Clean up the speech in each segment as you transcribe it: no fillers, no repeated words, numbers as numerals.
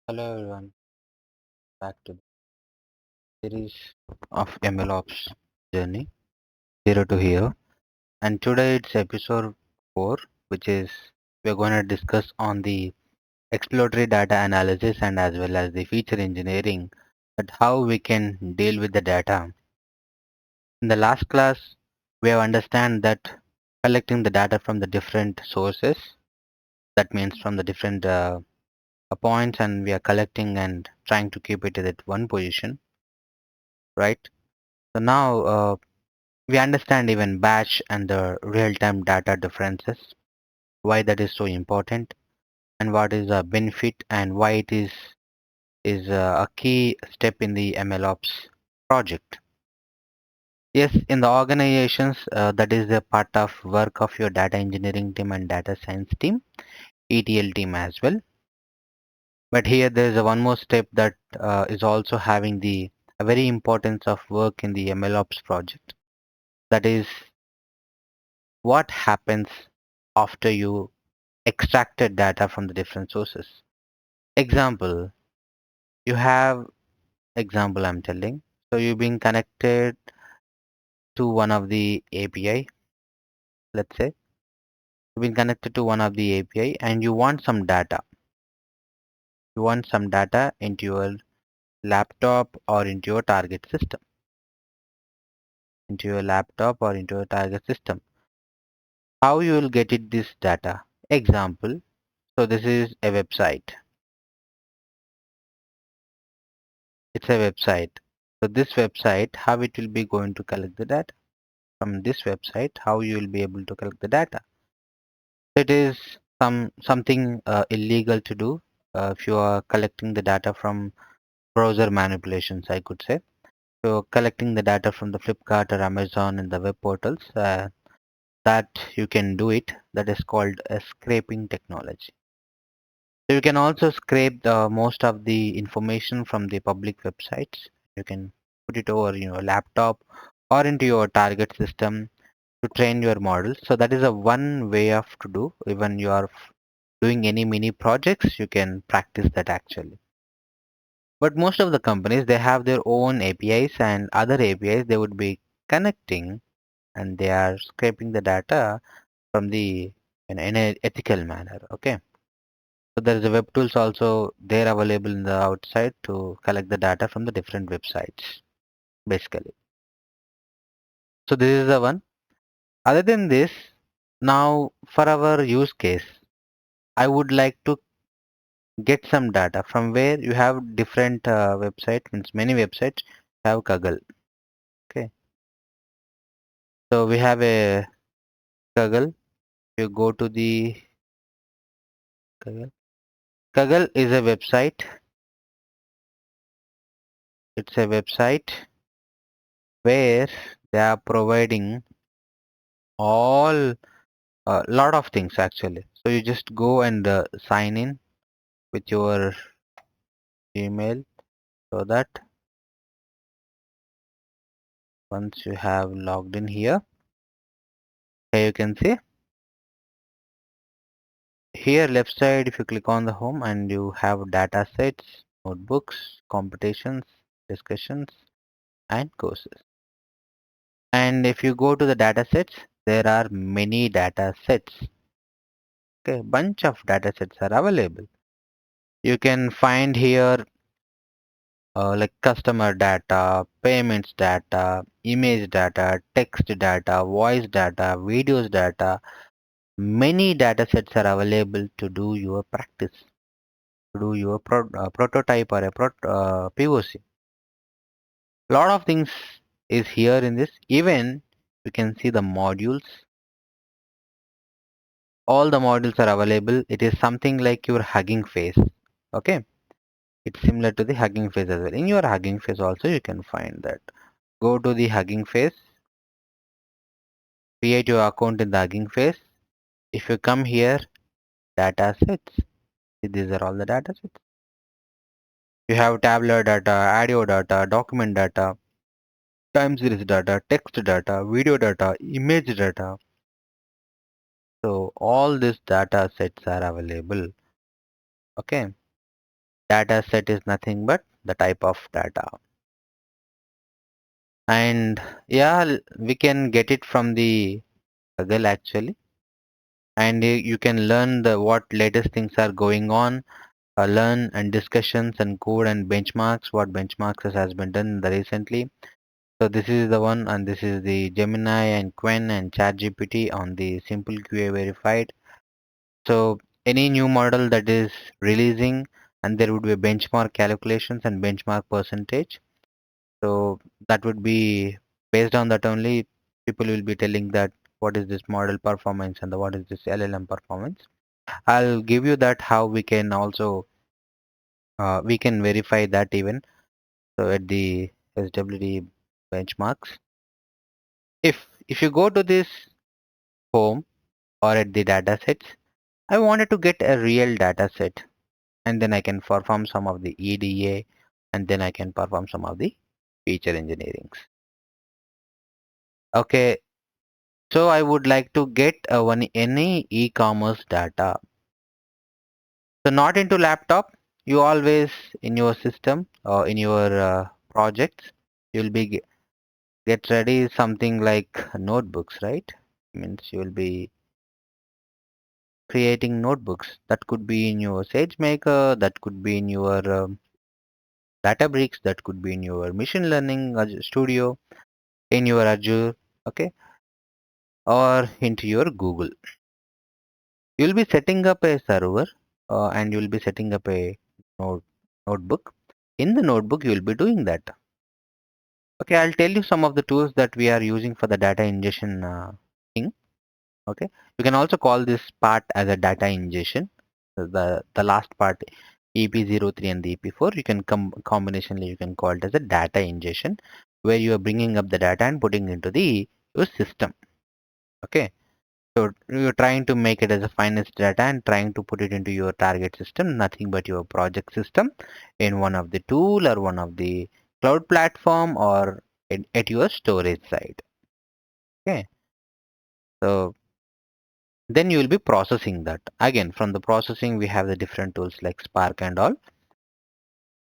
Hello everyone, back to the series of MLOps journey, zero to here. And today it's episode 4, which is we're going to discuss on the exploratory data analysis and as well as the feature engineering, that how we can deal with the data. In the last class, we have understand that collecting the data from the different sources, that means from the different points, and we are collecting and trying to keep it at one position, right? So now we understand even batch and the real-time data differences, why that is so important, and what is the benefit and why it is a key step in the MLOps project. Yes, in the organizations, that is a part of work of your data engineering team and data science team, ETL team as well. But here there is a one more step that is also having the a very importance of work in the MLOps project. That is what happens after you extracted data from the different sources. Example, you have example I'm telling. So you've been connected to one of the API, let's say. You've been connected to one of the API and you want some data. You want some data into your laptop or into your target system. Into your laptop or into your target system. How you will get it this data? Example, so this is a website. It's a website. So this website, how it will be going to collect the data? From this website, how you will be able to collect the data? It is something illegal to do if you are collecting the data from browser manipulations, I could say. So collecting the data from the Flipkart or Amazon and the web portals, that you can do it. That is called a scraping technology. So you can also scrape the most of the information from the public websites. You can put it over your laptop or into your target system to train your model. So that is a one way of to do. Even you are doing any mini projects, you can practice that actually. But most of the companies, they have their own APIs and other APIs they would be connecting, and they are scraping the data from the in an ethical manner. Okay. So there is a web tools also there available in the outside to collect the data from the different websites, basically. So this is the one. Other than this, now for our use case, I would like to get some data from where you have different website, means many websites have Kaggle. Okay, so we have a Kaggle. You go to the Kaggle. Kaggle is a website. It's a website where they are providing all a lot of things actually. So you just go and sign in with your Gmail, so that once you have logged in here, you can see here left side, if you click on the home and you have data sets, notebooks, competitions, discussions, and courses. And if you go to the data sets, there are many data sets. Okay, bunch of data sets are available. You can find here like customer data, payments data, image data, text data, voice data, videos data. Many data sets are available to do your practice, to do your prototype or a POC. Lot of things is here in this. Even you can see the modules. All the modules are available. It is something like your Hugging Face. Okay, it's similar to the Hugging Face as well. In your Hugging Face also you can find that. Go to the Hugging Face, create your account in the Hugging Face. If you come here, data sets, these are all the data sets. You have tabular data, audio data, document data, time series data, text data, video data, image data. So all these data sets are available. Okay. Data set is nothing but the type of data. And yeah, we can get it from the Kaggle actually. And you can learn the what latest things are going on, learn and discussions and code and benchmarks, what benchmarks has been done in the recently. So this is the one, and this is the Gemini and Quen and ChatGPT on the simple QA verified. So any new model that is releasing, and there would be benchmark calculations and benchmark percentage. So that would be based on that only people will be telling that what is this model performance and what is this LLM performance. I'll give you that how we can also we can verify that even. So at the SWD benchmarks, if you go to this home or at the data sets, I wanted to get a real data set, and then I can perform some of the EDA, and then I can perform some of the feature engineerings. Okay, so I would like to get any e-commerce data. So not into laptop, you always in your system or in your projects, you'll be get ready something like notebooks, right? Means you will be creating notebooks. That could be in your SageMaker, that could be in your Databricks, that could be in your machine learning studio, in your Azure, okay, or into your Google. You'll be setting up a server and you'll be setting up a notebook. In the notebook, you will be doing that. Okay, I'll tell you some of the tools that we are using for the data ingestion thing. Okay, you can also call this part as a data ingestion. The last part, EP03 and the EP4, you can combinationally you can call it as a data ingestion, where you are bringing up the data and putting into the your system. Okay, so you're trying to make it as a finest data and trying to put it into your target system, nothing but your project system in one of the tool or one of the cloud platform or at your storage side. Okay, so then you will be processing that. Again, from the processing, we have the different tools like Spark and all.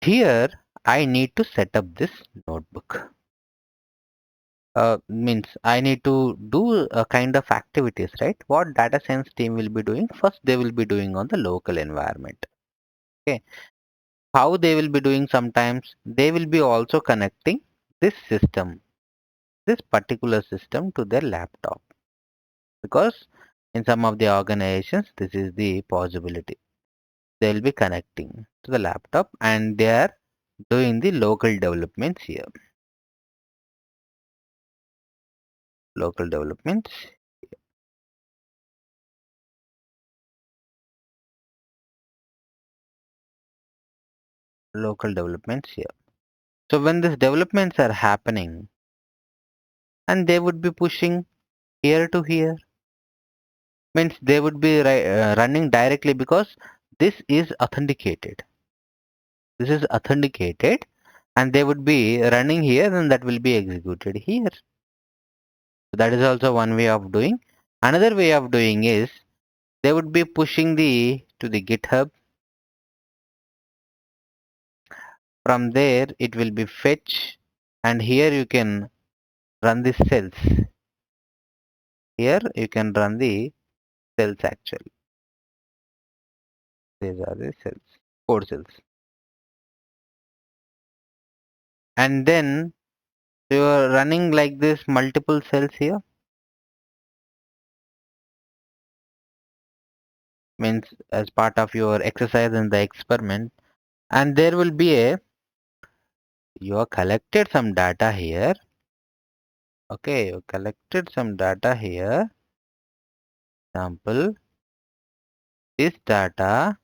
Here, I need to set up this notebook. Means I need to do a kind of activities, right? What data science team will be doing? First, they will be doing on the local environment. Okay. How they will be doing sometimes, they will be also connecting this system, this particular system to their laptop. Because in some of the organizations, this is the possibility. They will be connecting to the laptop and they are doing the local developments here. Local developments, local developments here. So when these developments are happening and they would be pushing here to here, means they would be running directly because this is authenticated. This is authenticated and they would be running here and that will be executed here. So that is also one way of doing. Another way of doing is they would be pushing the to the GitHub. From there it will be fetch and here you can run the cells. Here you can run the cells actually. These are the cells, code cells. And then you are running like this multiple cells here. Means as part of your exercise in the experiment. And there will be a, you have collected some data here. Okay, you collected some data here. Example, this data,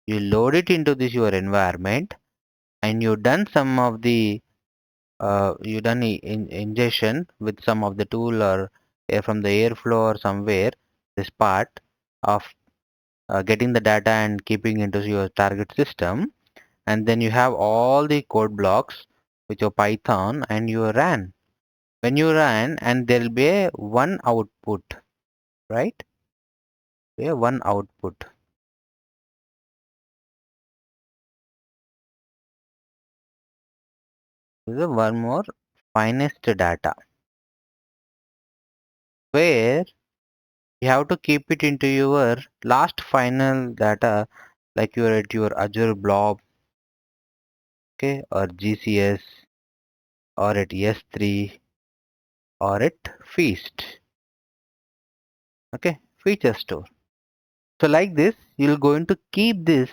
you load it into this your environment and you done some of the you done ingestion with some of the tool or from the airflow or somewhere, this part of getting the data and keeping into your target system, and then you have all the code blocks with your Python and you ran. When you run and there will be a one output, right? A one output. is a one more finest data, where you have to keep it into your last final data, like you're at your Azure Blob, okay, or GCS, or at S3, or at Feast, okay, feature store. So like this, you're going to keep this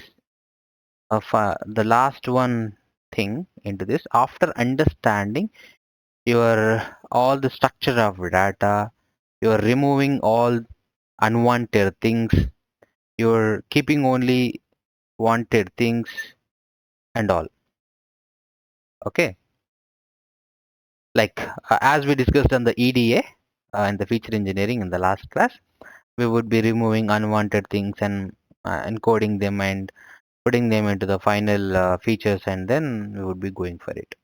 the last one thing into this after understanding your all the structure of data. You're removing all unwanted things. You're keeping only wanted things and all. Okay, like as we discussed on the EDA and the feature engineering in the last class, we would be removing unwanted things and encoding them and putting them into the final features, and then we would be going for it.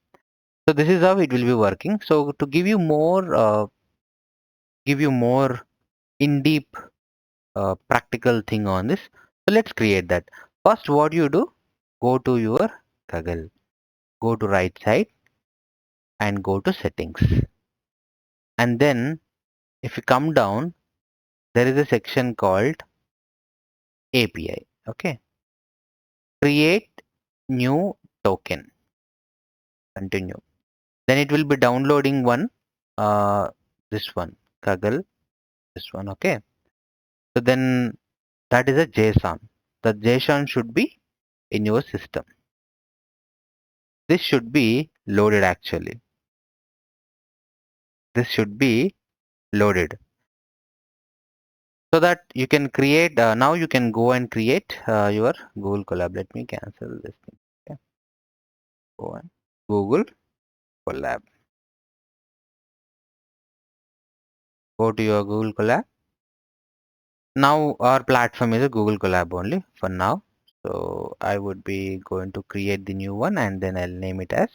So this is how it will be working. So to give you more in deep practical thing on this, so let's create that. First, what you do, go to your Kaggle, go to right side and go to settings, and then if you come down, there is a section called API. Okay, create new token, continue. Then it will be downloading one, uh, this one, Kaggle, this one. Okay, so then that is a JSON. The JSON should be in your system. This should be loaded actually. This should be loaded so that you can create. Now you can go and create your Google Colab. Let me cancel this thing. Okay. Go on Google Colab. Go to your Google Colab. Now our platform is a Google Colab only for now. So I would be going to create the new one, and then I'll name it as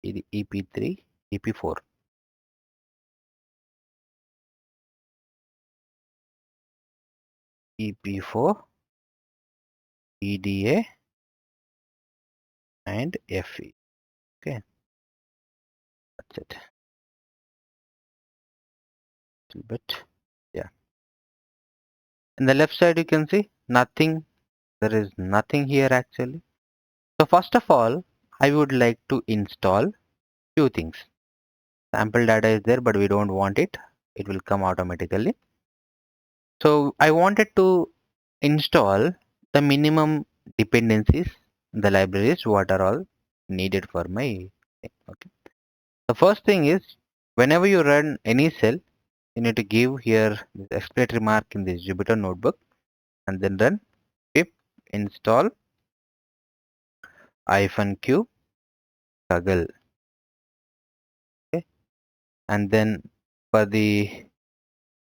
EP3, EP4. EP4, EDA, and FE. Okay, that's it. Little bit. Yeah. In the left side, you can see nothing. There is nothing here actually. So first of all, I would like to install few things. Sample data is there, but we don't want it. It will come automatically. So I wanted to install the minimum dependencies, the libraries, what are all needed for my thing. Okay. The first thing is, whenever you run any cell, you need to give here this exploratory mark in this Jupyter notebook, and then run pip install -q Kaggle. Okay. And then for the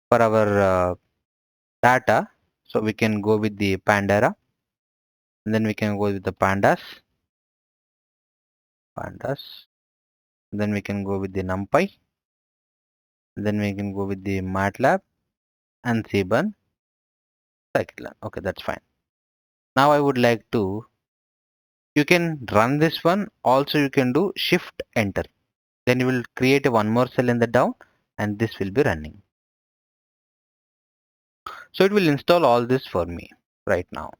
for our data, so we can go with the Pandora, and then we can go with the pandas, then we can go with the NumPy, then we can go with the MATLAB and Cbun scikit-learn. Okay, that's fine. Now I would like to, you can run this one. Also you can do shift enter. Then you will create a one more cell in the down, and this will be running. So it will install all this for me right now.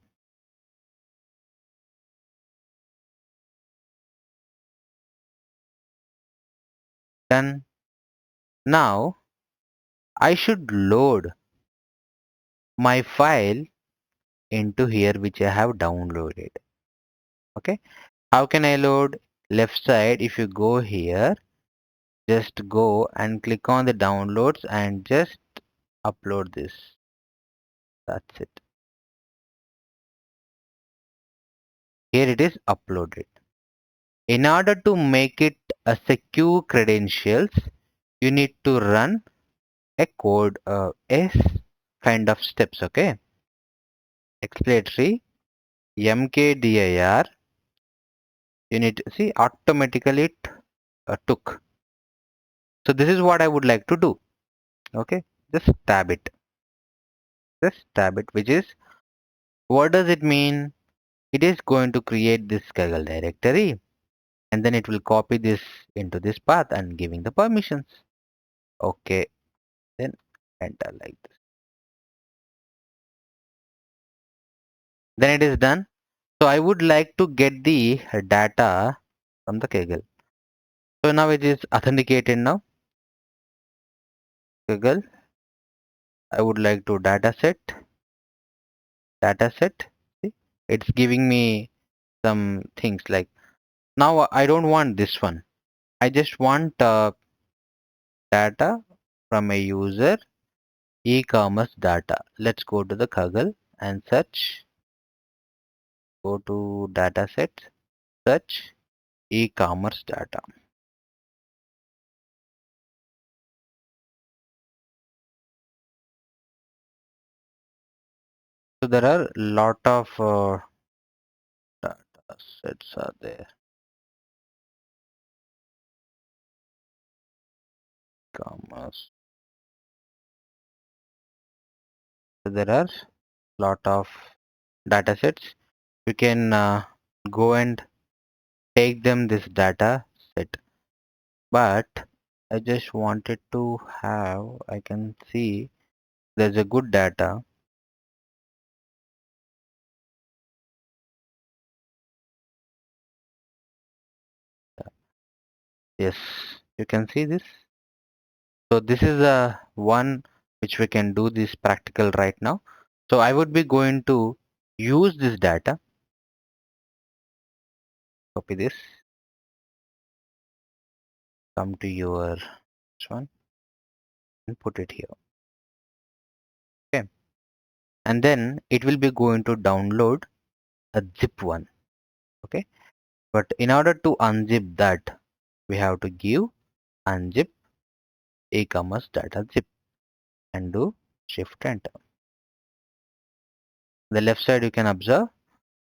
Done. Now I should load my file into here which I have downloaded. Okay. How can I load? Left side, if you go here, just go and click on the downloads and just upload this. That's it. Here it is uploaded. In order to make it a secure credentials, you need to run a code S kind of steps. Okay. Exploratory mkdir. You need to see automatically it took. So this is what I would like to do. Okay. Just tab it. Just tab it, which is, what does it mean? It is going to create this Kaggle directory, and then it will copy this into this path and giving the permissions. Okay, then enter like this. Then it is done. So I would like to get the data from the Kaggle. So now it is authenticated now. Kaggle. I would like to dataset. See, it's giving me some things like, now I don't want this one. I just want data from a user e-commerce data. Let's go to the Kaggle and search. Go to dataset, search e-commerce data. So there are lot of data sets are there. Commerce. So there are lot of data sets. You can go and take them this data set. But I just wanted to have, I can see there's a good data. Yes, you can see this. So this is a one which we can do this practical right now. So I would be going to use this data, copy this, come to your this one and put it here. Okay. And then it will be going to download a zip one. Okay. But in order to unzip that, we have to give unzip e-commerce data zip and do shift enter. The left side you can observe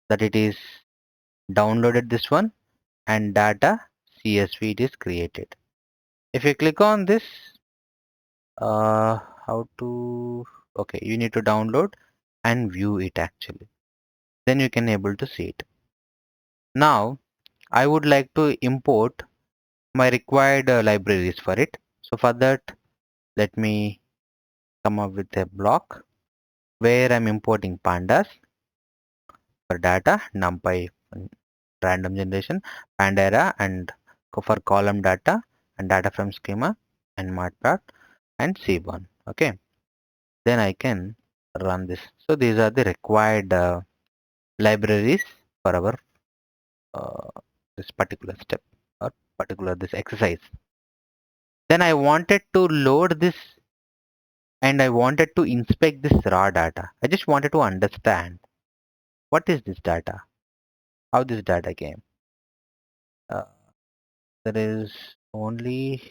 that it is downloaded this one and data CSV it is created. If you click on this, how to, okay, you need to download and view it actually. Then you can able to see it. Now I would like to import my required libraries for it. So for that, let me come up with a block where I'm importing pandas for data, numpy random generation, Pandera and for column data and data from schema and matplotlib and C1. Okay, then I can run this. So these are the required libraries for our this particular step or particular this exercise. Then I wanted to load this and I wanted to inspect this raw data. I just wanted to understand what is this data, how this data came. Uh, there is only,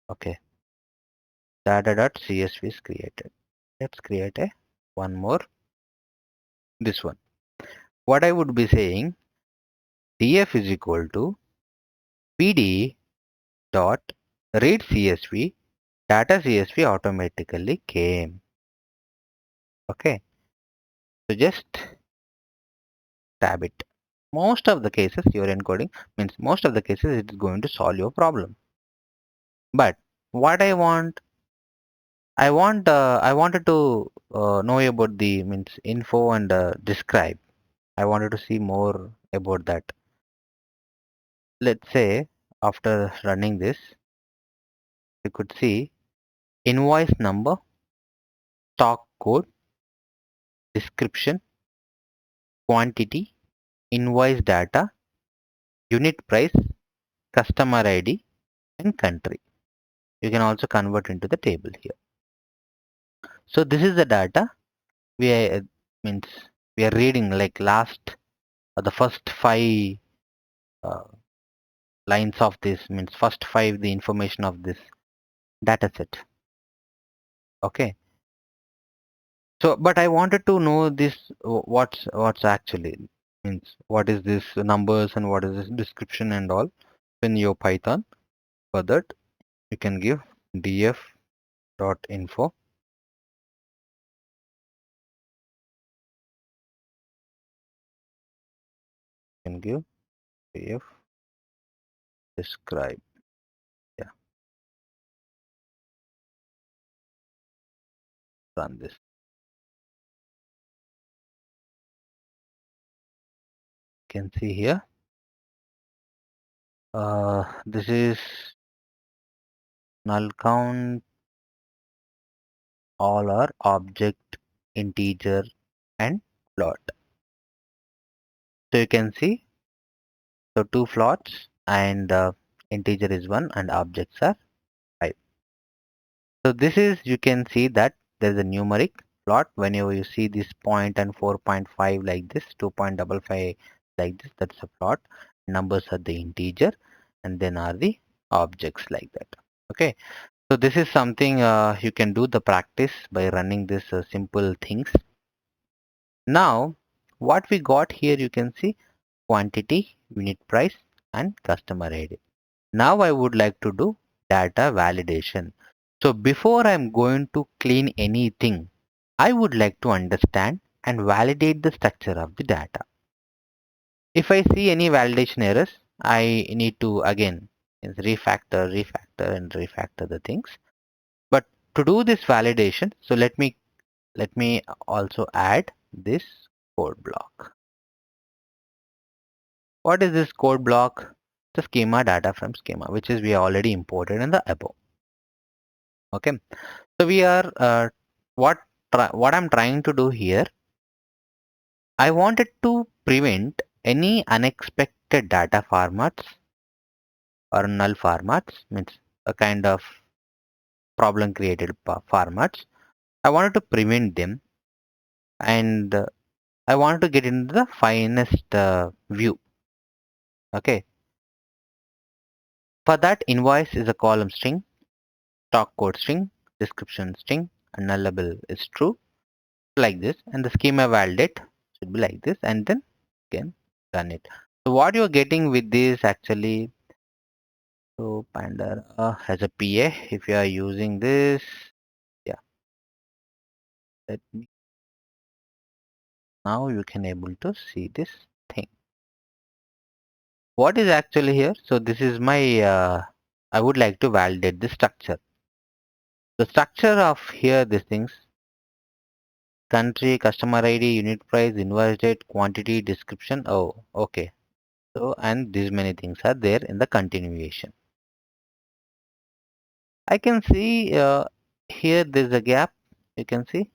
okay, data.csv is created. Let's create a one more, this one. What I would be saying, df is equal to pd dot read csv, data csv automatically came. Okay, so just tab it. Most of the cases your encoding means most of the cases it is going to solve your problem. But what I wanted to know about the means info and describe. I wanted to see more about that. Let's say after running this, you could see invoice number, stock code, description, quantity, invoice data, unit price, customer ID, and country. You can also convert into the table here. So this is the data we are, means we are reading like last the first five uh, lines of this means first five the information of this data set. Okay. So, but I wanted to know this what's actually means what is this numbers and what is this description and all in your Python. For that, you can give df.info. You can give df describe. Yeah, run this. You can see here. This is null count, all are object, integer, and float. So you can see, so two floats and integer is 1 and objects are 5. So this is, you can see that there is a numeric plot. Whenever you see this point and 4.5 like this, 2.55 like this, that's a plot. Numbers are the integer and then are the objects like that. Okay. So this is something you can do the practice by running this simple things. Now, what we got here, you can see quantity, unit price, and customer ID. Now I would like to do data validation. So before I'm going to clean anything, I would like to understand and validate the structure of the data. If I see any validation errors, I need to again refactor and refactor the things. But to do this validation, so let me also add this code block. What is this code block? The schema data from schema, which is we already imported in the above. Okay, so we are what I'm trying to do here. I wanted to prevent any unexpected data formats or null formats, means a kind of problem created formats. I wanted to prevent them, and I wanted to get into the finest view. Okay, for that, invoice is a column string, stock code string, description string, and nullable is true, like this, and the schema validate should be like this, and then again run it. So what you're getting with this actually, so Pandora has a PA. If you are using this, yeah, let me, now you can able to see this thing. What is actually here? So this is my, I would like to validate the structure. The structure of here, these things, country, customer ID, unit price, invoice date, quantity, description. Oh, okay. So, and these many things are there in the continuation. I can see here there's a gap. You can see.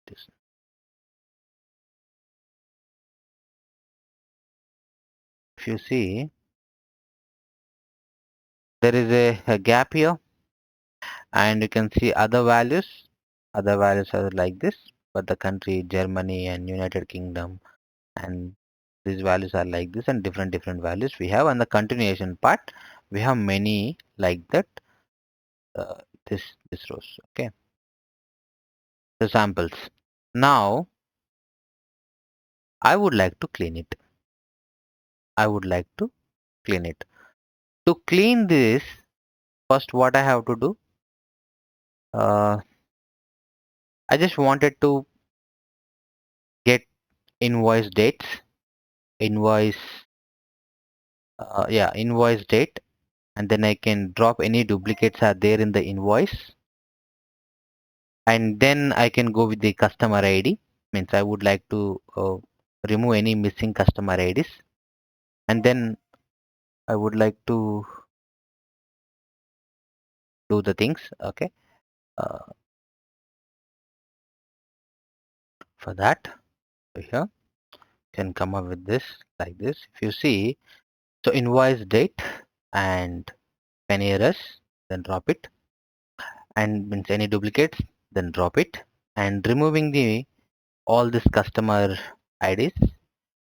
This. If you see, there is a gap here, and you can see other values. Other values are like this, but the country Germany and United Kingdom, and these values are like this, and different values we have. On the continuation part, we have many like that. Uh, this rows. Okay, the samples. Now I would like to clean it. I would like to clean it. To clean this, first what I have to do, uh, I just wanted to get invoice dates, invoice, invoice date, and then I can drop any duplicates are there in the invoice, and then I can go with the customer ID. Means I would like to remove any missing customer IDs, and then I would like to do the things. Okay, uh, for that, so here can come up with this like this. If you see, so invoice date and penny errors, then drop it, and means any duplicates, then drop it, and removing the all this customer IDs,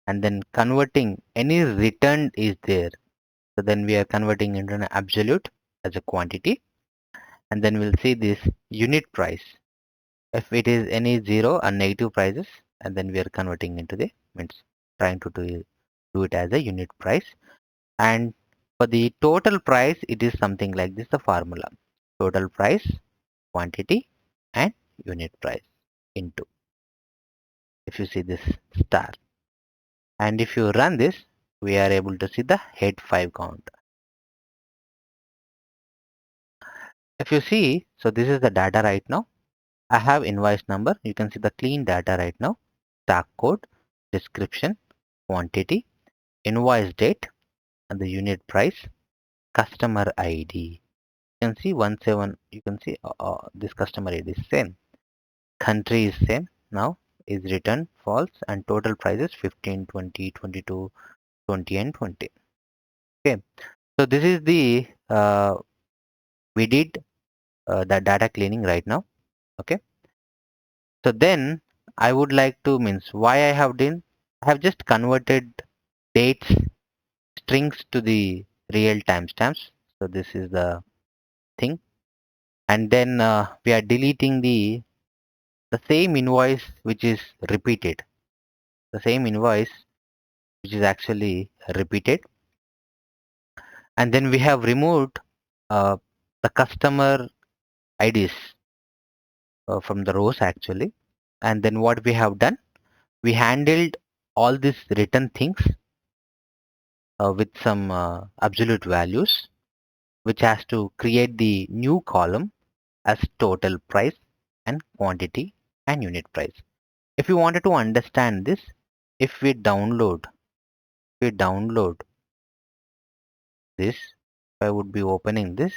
and then converting any returned is there. So then we are converting into an absolute as a quantity, and then we'll see this unit price. If it is any zero or negative prices, and then we are converting into the, means trying to do it as a unit price. And for the total price, it is something like this, the formula. Total price, quantity, and unit price into. If you see this star. And if you run this, we are able to see the head 5 count. If you see, so this is the data right now. I have invoice number. You can see the clean data right now. Tag code, description, quantity, invoice date, and the unit price, customer ID. You can see 17. You can see this customer ID is same. Country is same. Now is return false and total price is 15, 20, 22, 20 and 20. Okay. So this is the we did the data cleaning right now. Okay. So then I would like to means why I have done. I have just converted dates strings to the real timestamps. So this is the thing. And then we are deleting the same invoice which is repeated. The same invoice which is actually repeated. And then we have removed uh, the customer IDs from the rows actually. And then what we have done, we handled all these written things with some absolute values, which has to create the new column as total price and quantity and unit price. If you wanted to understand this, if we download this, I would be opening this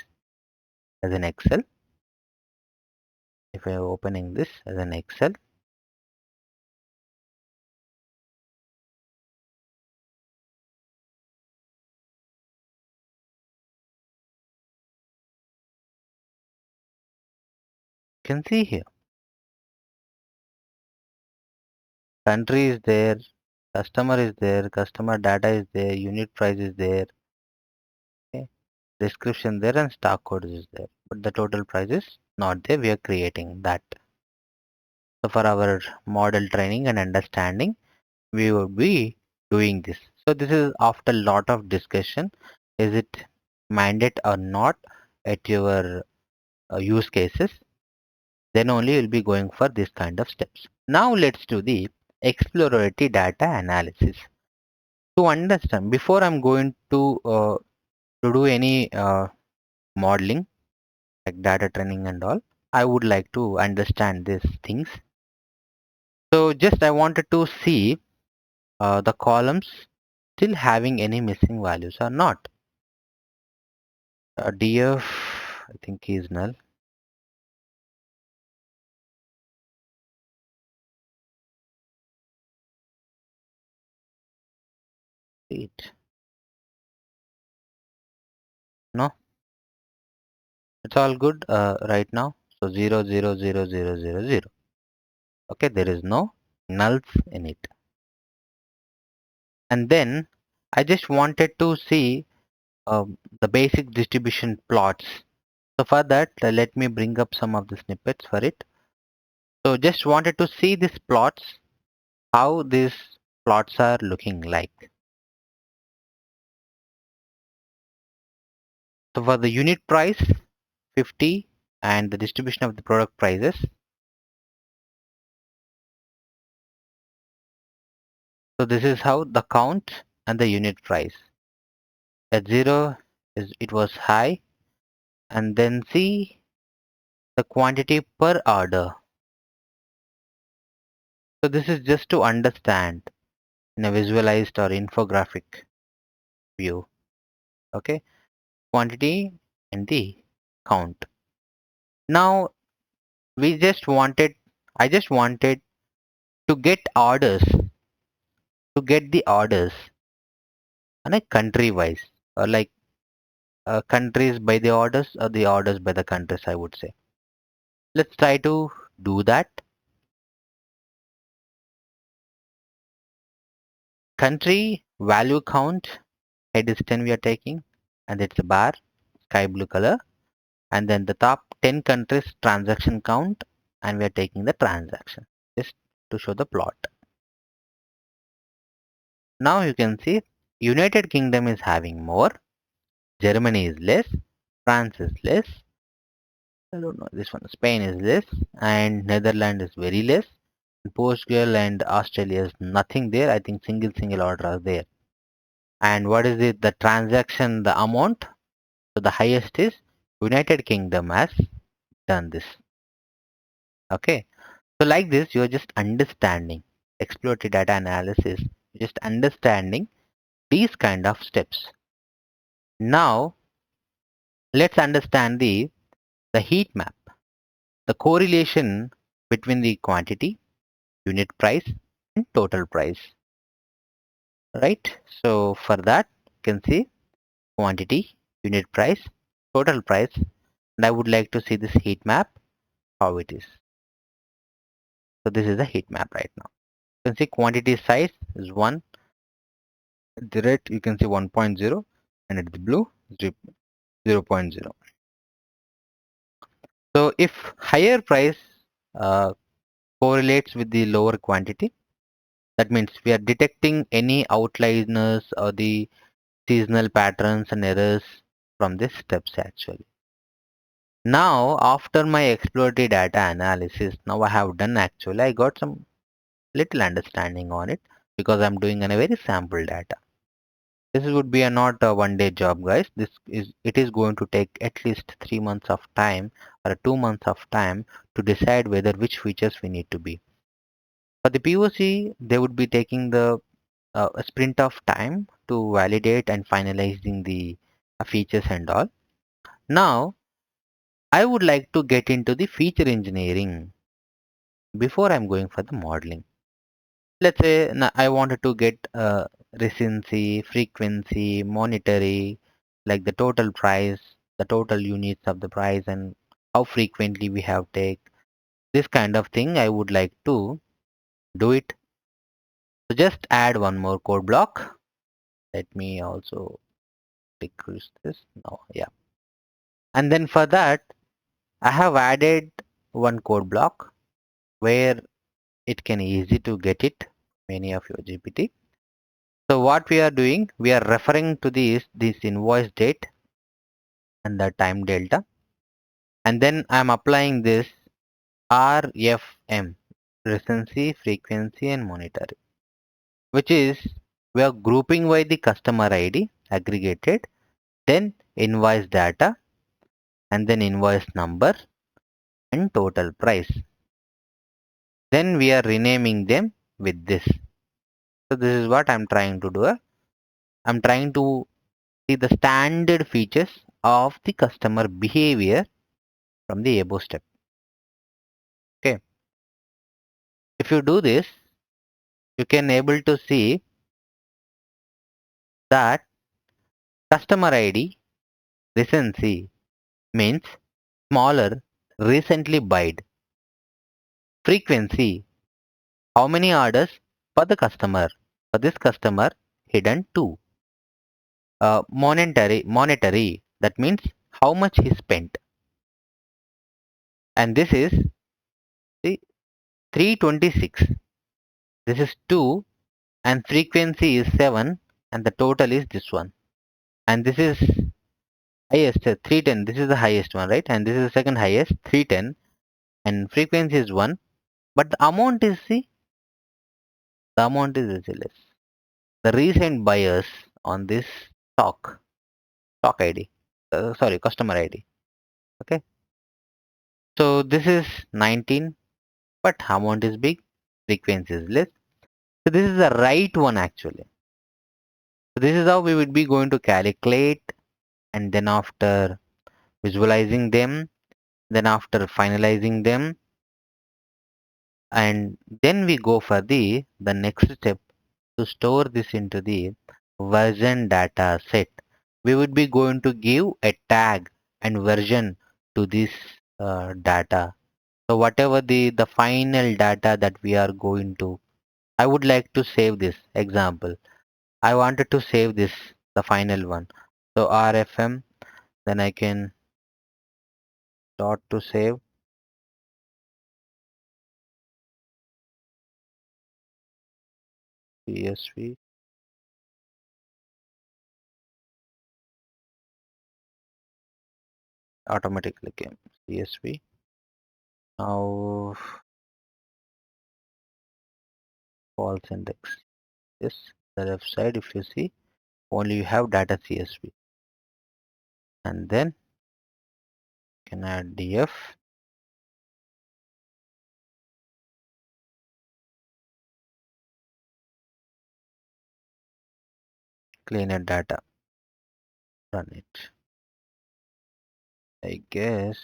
as an Excel. If I am opening this as an Excel, you can see here, country is there, customer is there, customer data is there, unit price is there, okay, description there and stock code is there. But the total price is not there. We are creating that. So for our model training and understanding, we will be doing this. So this is after lot of discussion. Is it mandate or not at your use cases? Then only you'll be going for this kind of steps. Now let's do the exploratory data analysis. To understand, before I'm going to do any modeling like data training and all, I would like to understand these things. So just I wanted to see the columns still having any missing values or not. DF, I think is null. It no, it's all good right now. So 0, 0, 0, 0, 0, 0. Okay, there is no nulls in it. And then I just wanted to see the basic distribution plots. So for that, let me bring up some of the snippets for it. So just wanted to see these plots, how these plots are looking like. So for the unit price, 50 and the distribution of the product prices. So this is how the count and the unit price. At 0 is it was high, and then see the quantity per order. So this is just to understand in a visualized or infographic view. Okay, quantity and the count. Now I just wanted to get orders, to get the orders on a country wise, or like countries by the orders or the orders by the countries, I would say. Let's try to do that. Country value count, head is 10 we are taking, and it's a bar, sky blue color, and then the top 10 countries transaction count, and we are taking the transaction just to show the plot. Now you can see United Kingdom is having more, Germany is less, France is less, I don't know this one, Spain is less, and Netherlands is very less. Portugal and Australia is nothing there. I think single order are there. And what is the transaction, the amount? So the highest is United Kingdom has done this. Okay. So like this, you're just understanding exploratory data analysis, just understanding these kind of steps. Now let's understand the heat map, the correlation between the quantity, unit price, and total price. Right? So for that, you can see quantity, unit price, total price, and I would like to see this heat map, how it is. So this is the heat map right now. You can see quantity size is 1, at the red you can see 1.0, and at the blue 0.0. So if higher price uh, correlates with the lower quantity, that means we are detecting any outliers or the seasonal patterns and errors from these steps actually. Now after my exploratory data analysis, now I have done actually, I got some little understanding on it because I'm doing on a very sample data. This would be a not a one day job, guys. It is going to take at least 3 months of time or 2 months of time to decide whether which features we need to be. For the POC, they would be taking the a sprint of time to validate and finalizing the features and all. Now, I would like to get into the feature engineering before I'm going for the modeling. Let's say I wanted to get recency, frequency, monetary, like the total price, the total units of the price, and how frequently we have take. This kind of thing I would like to do it. So just add one more code block. Let me also decrease this. No, yeah. And then for that, I have added one code block where it can easy to get it, many of your GPT. So what we are doing, we are referring to this invoice date and the time delta, and then I'm applying this RFM, recency, frequency, and monetary, which is we are grouping by the customer ID aggregated, then invoice data, and then invoice number and total price. Then we are renaming them with this. So this is what I'm trying to do. I'm trying to see the standard features of the customer behavior from the above step. Okay. If you do this, you can able to see that customer ID recency means smaller recently buyed. Frequency, how many orders for the customer. For this customer, hidden 2. Monetary, that means how much he spent. And this is see, 326. This is 2 and frequency is 7 and the total is this one. And this is highest 310. This is the highest one, right? And this is the second highest 310 and frequency is 1. But the amount is see, the amount is little less. The recent buyers on this stock ID, sorry, customer ID. Okay. So this is 19, but amount is big, frequency is less. So this is the right one actually. So this is how we would be going to calculate, and then after visualizing them, then after finalizing them, and then we go for the next step to store this into the version data set. We would be going to give a tag and version to this data. So whatever the final data that we are going to, I would like to save this example. I wanted to save this, the final one. So RFM, then I can dot to save CSV automatically came CSV. Now false index. Yes, the left side if you see only you have data CSV, and then you can add df, cleaner data, run it. I guess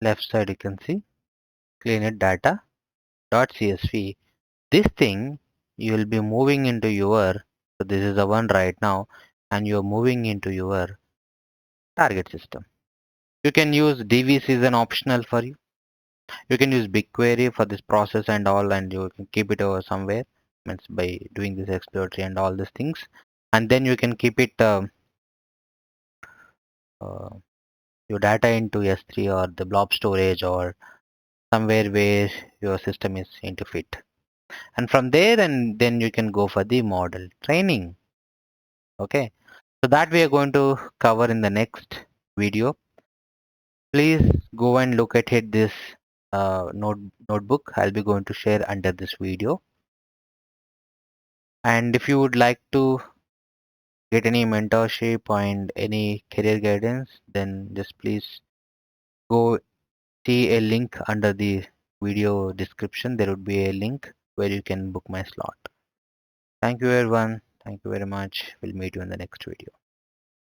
left side you can see cleaner data dot CSV. This thing you will be moving into your, so this is the one right now, and you're moving into your target system. You can use DVs is an optional for you. You can use BigQuery for this process and all, and you can keep it over somewhere. Means by doing this exploratory and all these things, and then you can keep it uh, your data into S3 or the blob storage or somewhere where your system is into fit. And from there, and then you can go for the model training. Okay, so that we are going to cover in the next video. Please go and look at it, this notebook I'll be going to share under this video. And if you would like to get any mentorship and any career guidance, then just please go see a link under the video description. There would be a link where you can book my slot. Thank you everyone. Thank you very much. We'll meet you in the next video.